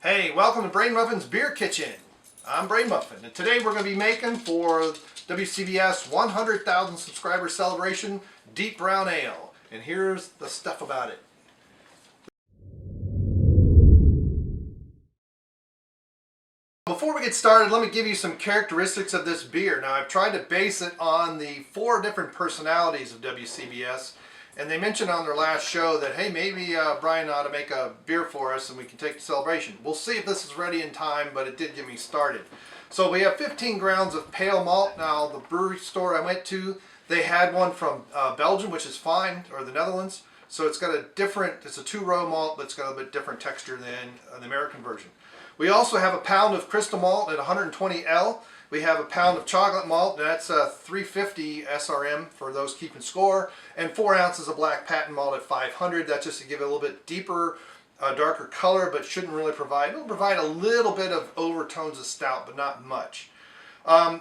Hey, welcome to Brainmuffin's Beer Kitchen. I'm Brainmuffin, and today we're going to be making for WCBS 100,000 subscriber celebration Deep Brown Ale. And here's the stuff about it. Before we get started, let me give you some characteristics of this beer. Now, I've tried to base it on the 4 different personalities of WCBS. And they mentioned on their last show that, hey, maybe Bryon ought to make a beer for us and we can take the celebration. We'll see if this is ready in time, but it did get me started. So we have 15 grounds of pale malt. Now, the brewery store I went to, they had one from Belgium, which is fine, or the Netherlands. So it's got a different, it's a 2-row malt, but it's got a bit different texture than the American version. We also have a pound of crystal malt at 120 L. We have a pound of chocolate malt, that's 350 SRM for those keeping score, and 4 ounces of black patent malt at 500. That's just to give it a little bit deeper, darker color, but shouldn't really provide. It'll provide a little bit of overtones of stout, but not much.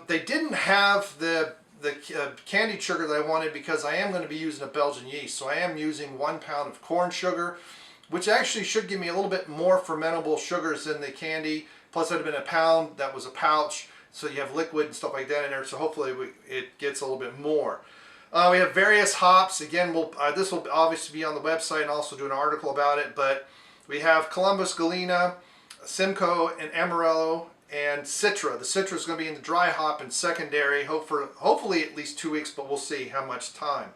They didn't have the candied sugar that I wanted because I am going to be using a Belgian yeast. So I am using 1 pound of corn sugar, which actually should give me a little bit more fermentable sugars than the candy. Plus, it had been a pound, that was a pouch. So you have liquid and stuff like that in there, so hopefully it gets a little bit more. We have various hops. Again, this will obviously be on the website and also do an article about it, but we have Columbus, Galena, Simcoe, and Amarillo, and Citra. The Citra is going to be in the dry hop and secondary, hopefully at least 2 weeks, but we'll see how much time.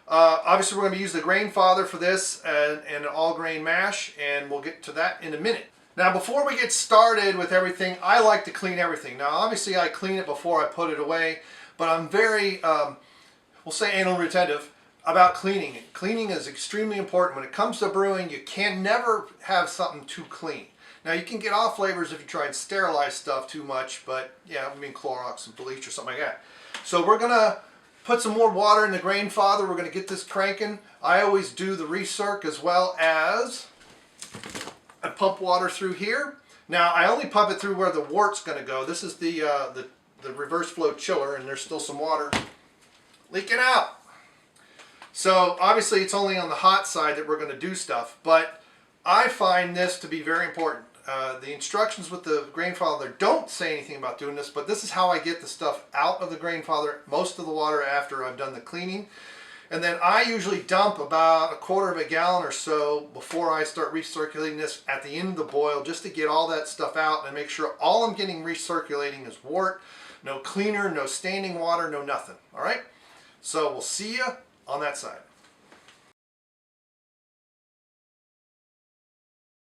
Obviously, we're going to use the Grainfather for this and an all-grain mash, and we'll get to that in a minute. Now, before we get started with everything, I like to clean everything. Now, obviously, I clean it before I put it away, but I'm very, we'll say anal retentive about cleaning it. Cleaning is extremely important. When it comes to brewing, you can never have something too clean. Now, you can get off flavors if you try and sterilize stuff too much, but yeah, I mean Clorox and bleach or something like that. So we're going to put some more water in the Grainfather. We're going to get this cranking. I always do the recirc as well as I pump water through here. Now, I only pump it through where the wort's going to go. This is the reverse flow chiller, and there's still some water leaking out. So obviously it's only on the hot side that we're going to do stuff, but I find this to be very important. The instructions with the Grainfather don't say anything about doing this, but this is how I get the stuff out of the Grainfather, most of the water after I've done the cleaning. And then I usually dump about 1/4 gallon or so before I start recirculating this at the end of the boil, just to get all that stuff out and make sure all I'm getting recirculating is wort, no cleaner, no standing water, no nothing. All right? So we'll see you on that side.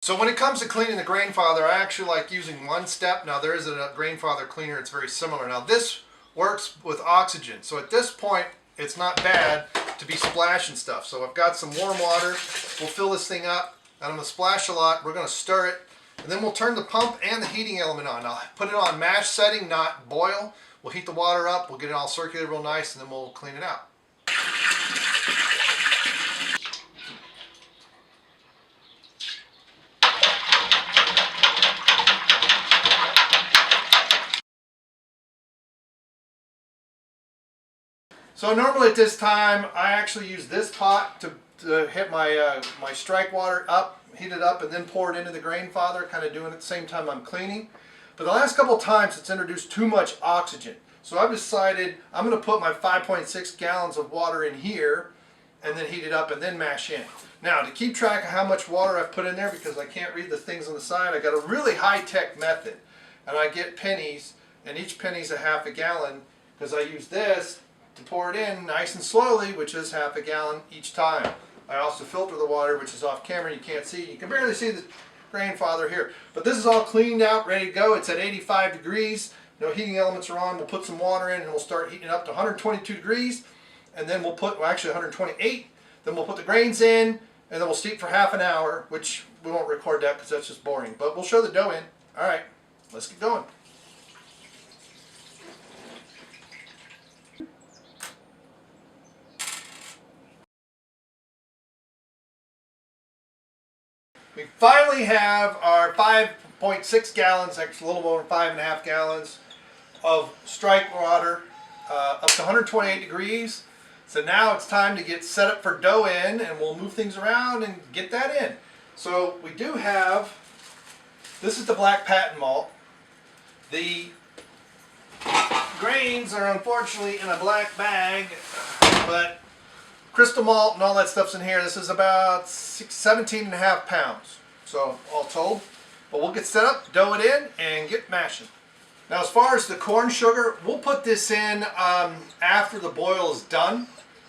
So when it comes to cleaning the Grainfather, I actually like using one step. Now, there is a Grainfather cleaner, it's very similar. Now, this works with oxygen. So at this point, it's not bad to be splashing stuff. So I've got some warm water. We'll fill this thing up, and I'm going to splash a lot. We're going to stir it, and then we'll turn the pump and the heating element on. I'll put it on mash setting, not boil. We'll heat the water up. We'll get it all circulated real nice, and then we'll clean it out. So normally at this time, I actually use this pot to hit my my strike water up, heat it up, and then pour it into the Grainfather, kind of doing it at the same time I'm cleaning. But the last couple of times, it's introduced too much oxygen. So I've decided I'm going to put my 5.6 gallons of water in here, and then heat it up, and then mash in. Now, to keep track of how much water I've put in there, because I can't read the things on the side, I got a really high-tech method. And I get pennies, and each penny's a 1/2 gallon, because I use this to pour it in nice and slowly, which is 1/2 gallon each time. I also filter the water, which is off camera. You can't see. You can barely see the Grainfather here. But this is all cleaned out, ready to go. It's at 85 degrees. No heating elements are on. We'll put some water in, and we'll start heating it up to 122 degrees. And then we'll put, well, actually 128. Then we'll put the grains in, and then we'll steep for 1/2 hour, which we won't record that because that's just boring. But we'll show the dough in. All right, let's get going. We finally have our 5.6 gallons, actually a little over 5.5 gallons of strike water up to 128 degrees. So now it's time to get set up for dough in, and we'll move things around and get that in. So we do have This is the black patent malt. The grains are unfortunately in a black bag, but crystal malt and all that stuff's in here. This is about 17.5 pounds, so all told. But we'll get set up, dough it in, and get mashing. Now as far as the corn sugar, we'll put this in after the boil is done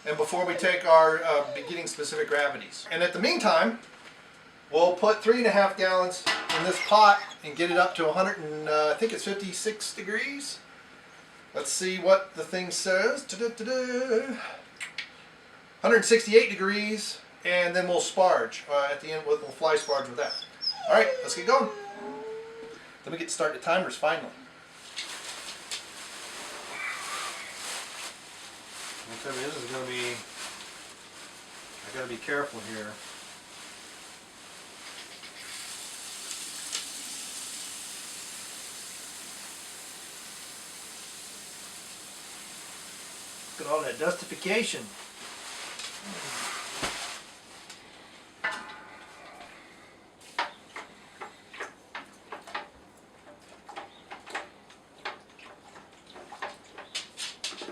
and before we take our beginning specific gravities. And at the meantime, we'll put 3.5 gallons in this pot and get it up to 100 and I think it's 56 degrees. Let's see what the thing says. 168 degrees, and then we'll sparge at the end. We'll fly sparge with that. All right, let's get going. Then we get to start the timers finally. This is going to be, I got to be careful here. Look at all that dustification.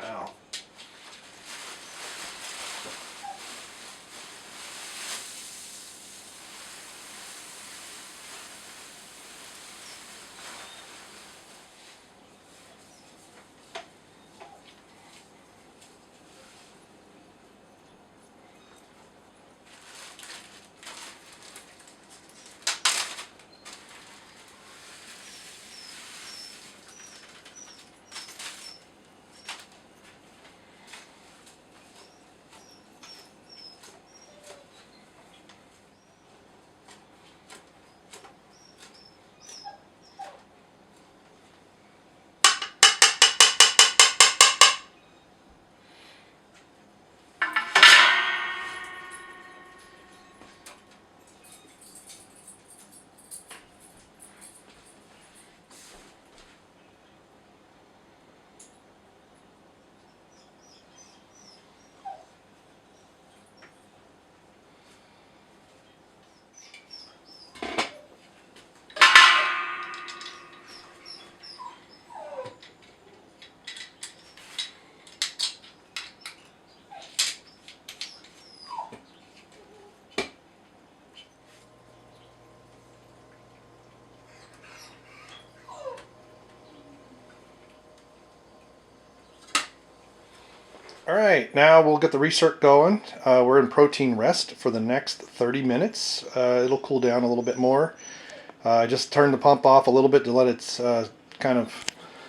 Wow. All right, now we'll get the recirc going. We're in protein rest for the next 30 minutes. It'll cool down a little bit more. I just turned the pump off a little bit to let it kind of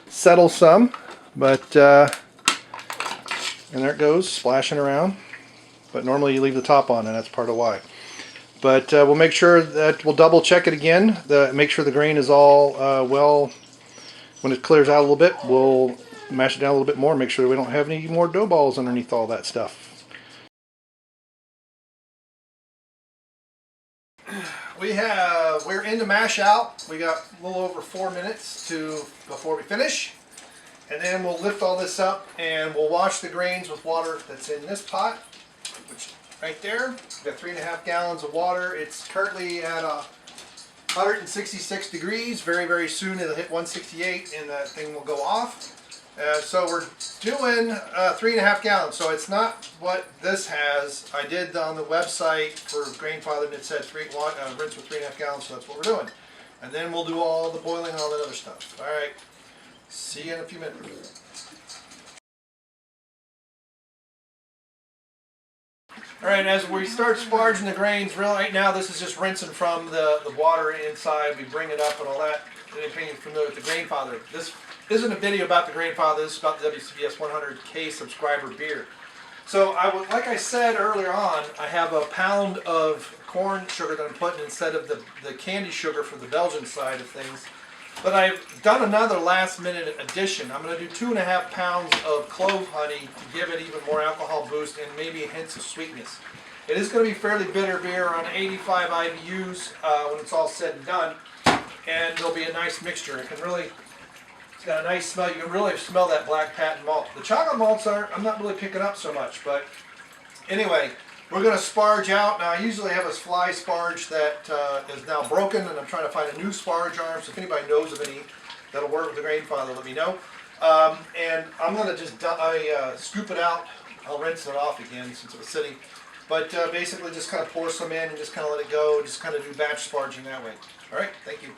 settle some. But, and there it goes, splashing around. But normally you leave the top on, and that's part of why. But we'll make sure that we'll double check it again. Make sure the grain is all well. When it clears out a little bit, we'll mash it down a little bit more, make sure we don't have any more dough balls underneath all that stuff. We're into mash out. We got a little over 4 minutes before we finish. And then we'll lift all this up and we'll wash the grains with water that's in this pot, which right there. We've got 3.5 gallons of water. It's currently at 166 degrees. Very, very soon it'll hit 168 and that thing will go off. So we're doing 3.5 gallons. So it's not what this has. I did on the website for Grainfather and it said rinse with 3.5 gallons, so that's what we're doing. And then we'll do all the boiling and all that other stuff. All right. See you in a few minutes. All right, as we start sparging the grains, right now this is just rinsing from the water inside. We bring it up and all that. Anything you're familiar with the Grainfather. This isn't a video about the Grainfather. This is about the WCBS 100K subscriber beer. So like I said earlier on, I have a pound of corn sugar that I'm putting instead of the candy sugar for the Belgian side of things. But I've done another last minute addition. I'm going to do 2.5 pounds of clove honey to give it even more alcohol boost and maybe hints of sweetness. It is going to be fairly bitter beer, around 85 IBUs when it's all said and done. And there'll be a nice mixture. It's got a nice smell. You can really smell that black patent malt. The chocolate malts I'm not really picking up so much. But anyway, we're going to sparge out. Now I usually have a fly sparge that is now broken, and I'm trying to find a new sparge arm. So if anybody knows of any that'll work with the Grainfather, let me know. And I'm going to just scoop it out. I'll rinse it off again since it was sitting. But basically just kind of pour some in and just kind of let it go. Just kind of do batch sparging that way. All right, thank you.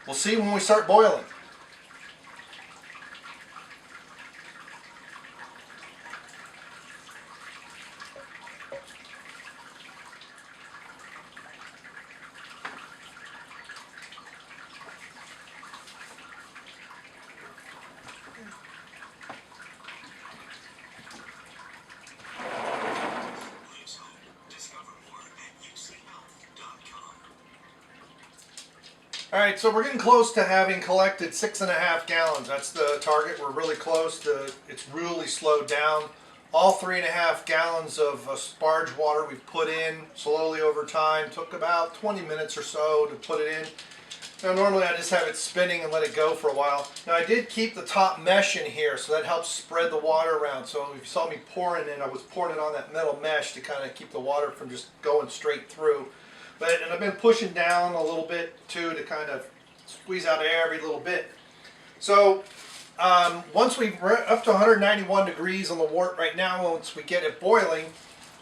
We'll see when we start boiling. All right, so we're getting close to having collected 6.5 gallons. That's the target. We're really close to. It's really slowed down. All 3.5 gallons of sparge water we've put in slowly over time. Took about 20 minutes or so to put it in. Now normally I just have it spinning and let it go for a while. Now I did keep the top mesh in here, so that helps spread the water around. So if you saw me pouring it, I was pouring it on that metal mesh to kind of keep the water from just going straight through. And I've been pushing down a little bit too to kind of squeeze out every little bit. So once we're up to 191 degrees on the wort right now, once we get it boiling,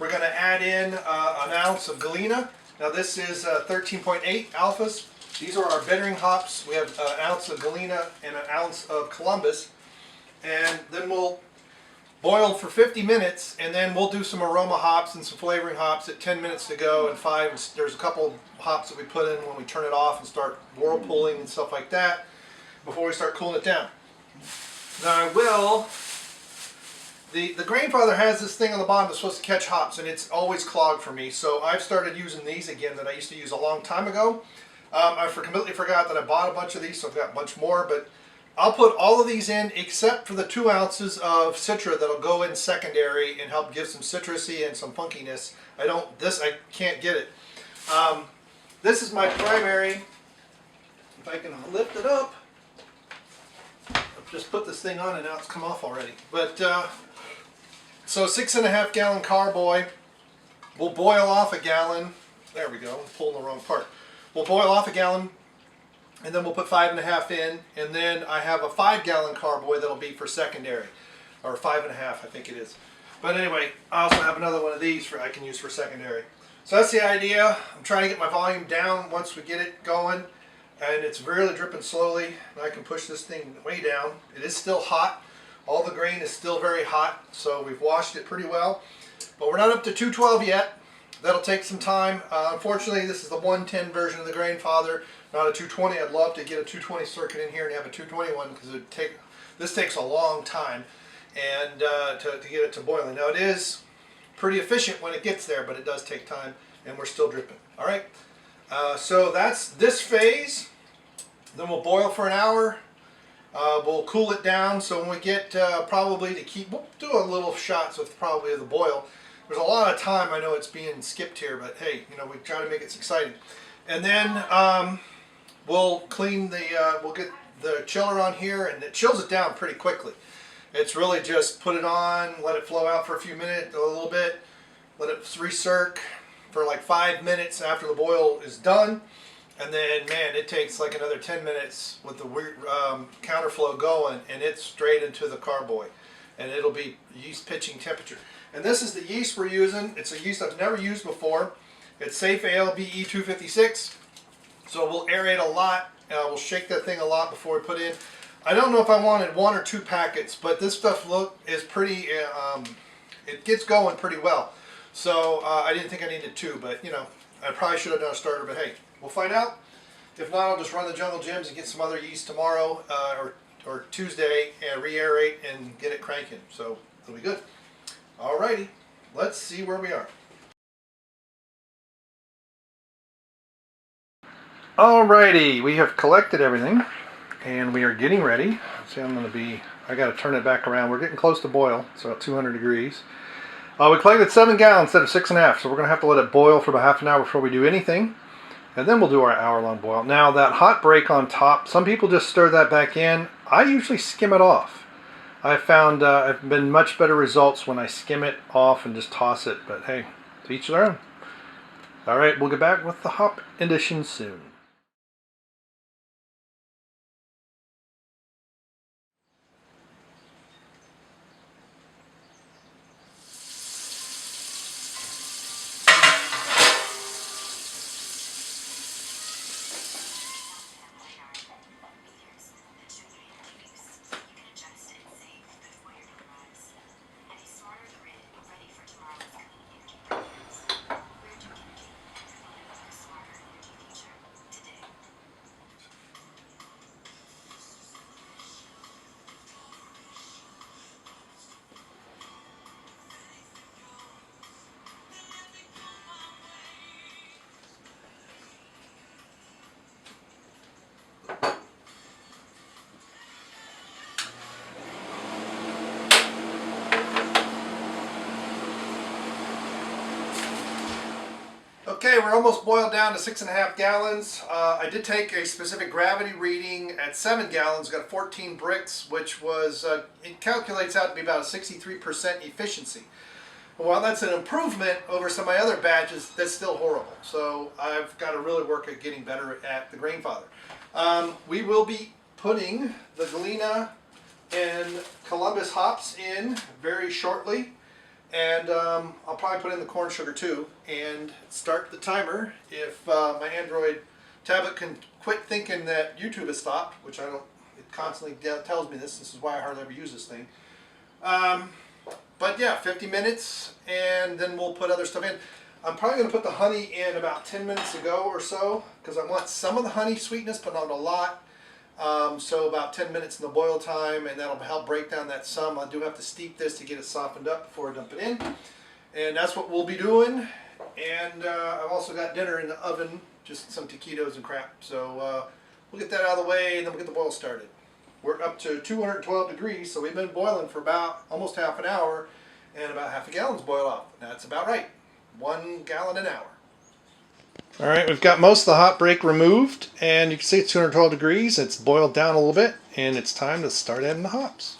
we're going to add in an ounce of galena. Now this is 13.8 alphas. These are our bittering hops. We have an ounce of galena and an ounce of Columbus. And then we'll boil for 50 minutes, and then we'll do some aroma hops and some flavoring hops at 10 minutes to go, and 5. There's a couple hops that we put in when we turn it off and start whirlpooling and stuff like that before we start cooling it down. Now the Grainfather has this thing on the bottom that's supposed to catch hops, and it's always clogged for me, so I've started using these again that I used to use a long time ago. I completely forgot that I bought a bunch of these, so I've got a bunch more, but I'll put all of these in except for the 2 ounces of Citra that'll go in secondary and help give some citrusy and some funkiness. I can't get it. This is my primary. If I can lift it up, I've just put this thing on and now it's come off already. But so 6.5 gallon carboy. We'll boil off a gallon. There we go. I'm pulling the wrong part. We'll boil off a gallon. And then we'll put 5.5 in, and then I have a 5 gallon carboy that'll be for secondary, or 5.5 I think it is. But anyway, I also have another one of these I can use for secondary. So that's the idea. I'm trying to get my volume down once we get it going, and it's really dripping slowly. And I can push this thing way down. It is still hot. All the grain is still very hot, so we've washed it pretty well. But we're not up to 212 yet. That'll take some time. Unfortunately, this is the 110 version of the Grainfather, not a 220. I'd love to get a 220 circuit in here and have a 221 because this takes a long time and to get it to boiling. Now it is pretty efficient when it gets there, but it does take time, and we're still dripping. All right, so that's this phase. Then we'll boil for an hour. We'll cool it down, so when we get probably to keep, we'll do a little shots with probably the boil. There's a lot of time. I know it's being skipped here, but hey, you know, we try to make it exciting. And then we'll clean we'll get the chiller on here, and it chills it down pretty quickly. It's really just put it on, let it flow out for a few minutes, a little bit, let it recirc for like 5 minutes after the boil is done. And then, man, it takes like another 10 minutes with the counterflow going, and it's straight into the carboy. And it'll be yeast pitching temperature. And this is the yeast we're using. It's a yeast I've never used before. It's Safe Ale BE 256. So we'll aerate a lot. We'll shake that thing a lot before we put in. I don't know if I wanted 1 or 2 packets, but this stuff is pretty, it gets going pretty well. So I didn't think I needed 2, but you know, I probably should have done a starter, but hey, we'll find out. If not, I'll just run the Jungle Gyms and get some other yeast tomorrow or Tuesday and re-aerate and get it cranking. So it'll be good. Alrighty, let's see where we are. Alrighty, we have collected everything and we are getting ready. See, I got to turn it back around. We're getting close to boil, so at 200 degrees. We collected 7 gallons instead of 6.5, so we're going to have to let it boil for about half an hour before we do anything. And then we'll do our hour-long boil. Now, that hot break on top, some people just stir that back in. I usually skim it off. I found I've been much better results when I skim it off and just toss it. But hey, to each their own. All right, we'll get back with the hop edition soon. Okay, we're almost boiled down to 6.5 gallons. I did take a specific gravity reading at 7 gallons, got 14 bricks, which was, it calculates out to be about a 63% efficiency. While that's an improvement over some of my other batches, that's still horrible. So I've got to really work at getting better at the Grainfather. We will be putting the Galena and Columbus hops in very shortly. And I'll probably put in the corn sugar too and start the timer if my Android tablet can quit thinking that YouTube has stopped, which I don't, it constantly tells me this. This is why I hardly ever use this thing. But yeah, 50 minutes and then we'll put other stuff in. I'm probably going to put the honey in about 10 minutes ago or so because I want some of the honey sweetness but not a lot. So about 10 minutes in the boil time, and that'll help break down that some. I do have to steep this to get it softened up before I dump it in. And that's what we'll be doing. And I've also got dinner in the oven, just some taquitos and crap. So we'll get that out of the way and then we'll get the boil started. We're up to 212 degrees, so we've been boiling for about almost half an hour and about half a gallon's boiled off. That's about right. 1 gallon an hour. All right, we've got most of the hot break removed, and you can see it's 212 degrees. It's boiled down a little bit, and it's time to start adding the hops.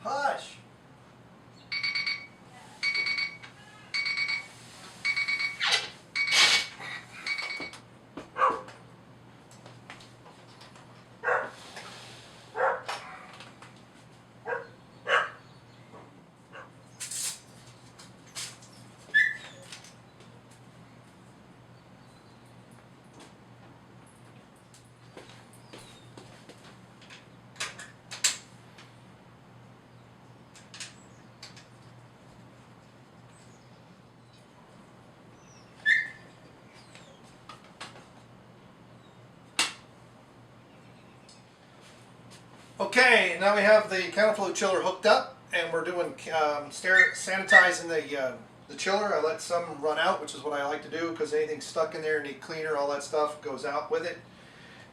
Hush! Okay, now we have the counterflow chiller hooked up, and we're doing sanitizing the chiller. I let some run out, which is what I like to do because anything stuck in there, need cleaner, all that stuff goes out with it,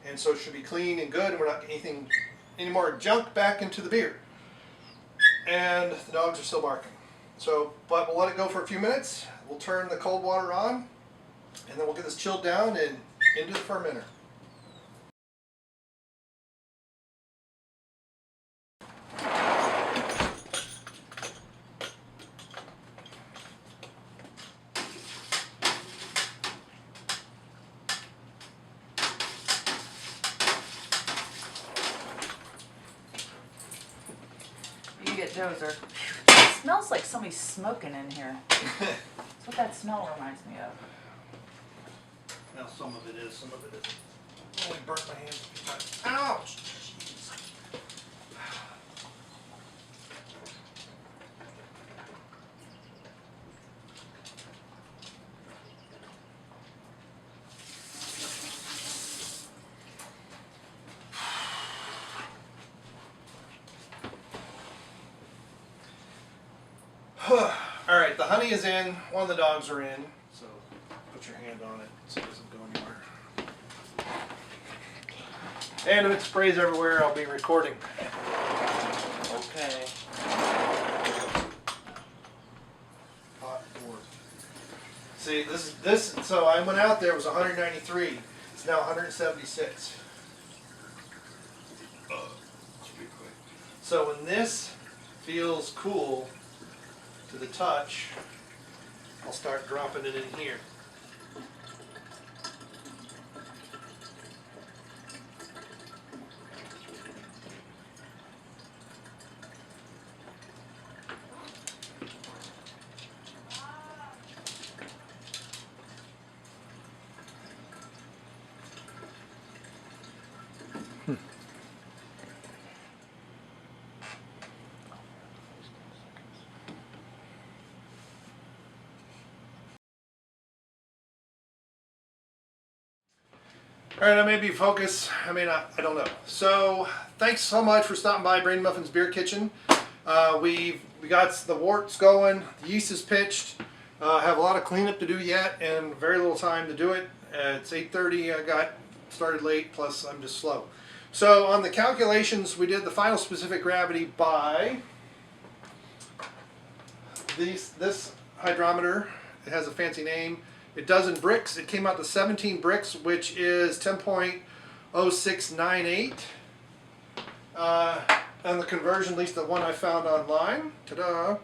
and so it should be clean and good. And we're not getting any more junk back into the beer. And the dogs are still barking. So, but we'll let it go for a few minutes. We'll turn the cold water on, and then we'll get this chilled down and into the fermenter. Joe's are. It smells like somebody's smoking in here. That's what that smell reminds me of. Now some of it is, some of it isn't. I only burnt my hands a few times. Ouch! Jeez. Alright, the honey is in, one of the dogs are in, so put your hand on it so it doesn't go anywhere. And if it sprays everywhere, I'll be recording. Okay. Hot board. See, this, so I went out there, it was 193. It's now 176. So when this feels cool to the touch, I'll start dropping it in here. All right, I may be focused. I may not. I don't know. So, thanks so much for stopping by Brainmuffin's Beer Kitchen. We got the worts going. The yeast is pitched. Have a lot of cleanup to do yet, and very little time to do it. It's 8:30. I got started late. Plus, I'm just slow. So, on the calculations, we did the final specific gravity by this hydrometer. It has a fancy name. It does in bricks. It came out to 17 bricks, which is 10.0698. And the conversion, at least the one I found online, ta-da.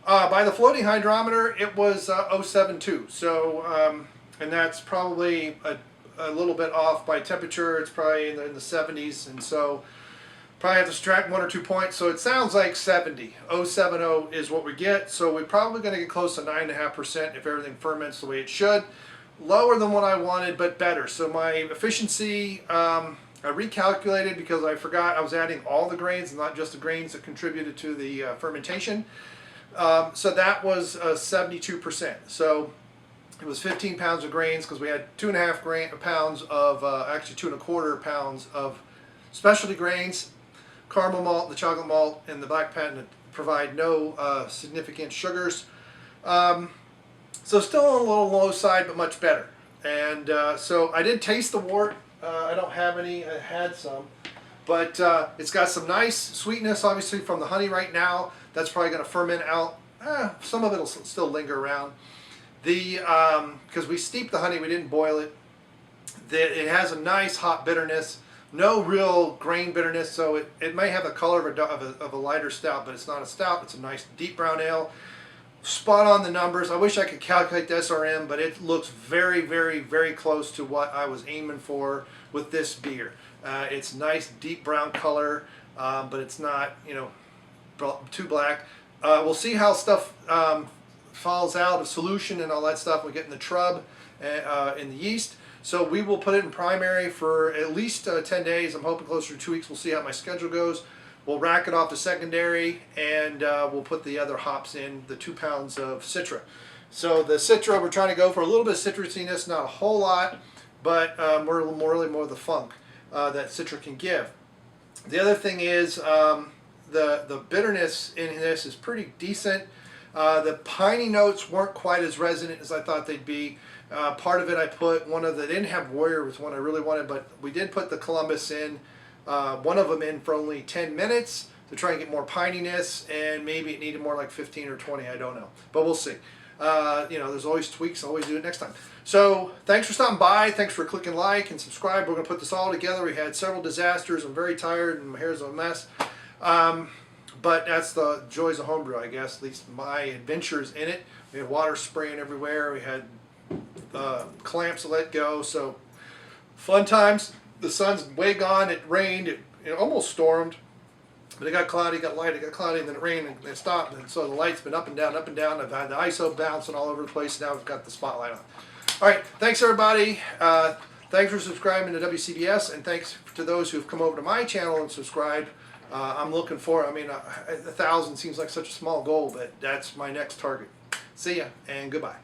By the floating hydrometer, it was 0.72. So, and that's probably a little bit off by temperature. It's probably in the 70s, and so probably have to subtract 1 or 2 points. So it sounds like 70. 0.70 is what we get. So we're probably going to get close to 9.5% if everything ferments the way it should. Lower than what I wanted, but better. So my efficiency, I recalculated because I forgot I was adding all the grains, not just the grains that contributed to the fermentation. So that was 72%. So it was 15 pounds of grains because we had 2.5 pounds of, actually 2.25 pounds of specialty grains. Caramel malt, the chocolate malt, and the black patent provide no significant sugars. So still on a little low side, but much better. And so I did taste the wort. I don't have any. I had some. But it's got some nice sweetness, obviously, from the honey right now. That's probably going to ferment out. Some of it will still linger around. Because we steeped the honey, we didn't boil it. It has a nice hot bitterness. No real grain bitterness, so it may have the color of a lighter stout, but it's not a stout. It's a nice deep brown ale. Spot on the numbers. I wish I could calculate the SRM, but it looks very, very, very close to what I was aiming for with this beer. It's nice deep brown color, but it's not, you know, too black. We'll see how stuff falls out of solution and all that stuff. We get in the trub in the yeast. So we will put it in primary for at least 10 days. I'm hoping closer to 2 weeks. We'll see how my schedule goes. We'll rack it off to secondary, and we'll put the other hops in, the 2 pounds of Citra. So the Citra, we're trying to go for a little bit of citrusiness, not a whole lot, but really more of the funk that Citra can give. The other thing is the bitterness in this is pretty decent. The piney notes weren't quite as resonant as I thought they'd be. Part of it I put they didn't have Warrior, was one I really wanted, but we did put the Columbus in, one of them in for only 10 minutes to try and get more pininess, and maybe it needed more like 15 or 20, I don't know, but we'll see. You know, there's always tweaks, I'll always do it next time. So thanks for stopping by, thanks for clicking like and subscribe. We're going to put this all together. We had several disasters, I'm very tired and my hair's a mess. But that's the joys of homebrew, I guess, at least my adventures in it. We had water spraying everywhere, we had clamps to let go, so fun times. The sun's way gone, it rained, it almost stormed. But it got cloudy, got light, it got cloudy, and then it rained, and it stopped. And so the light's been up and down, up and down. I've had the ISO bouncing all over the place. Now I've got the spotlight on. All right, thanks everybody. Thanks for subscribing to WCBS, and thanks to those who've come over to my channel and subscribed. I'm looking for, 1,000 seems like such a small goal, but that's my next target. See ya, and goodbye.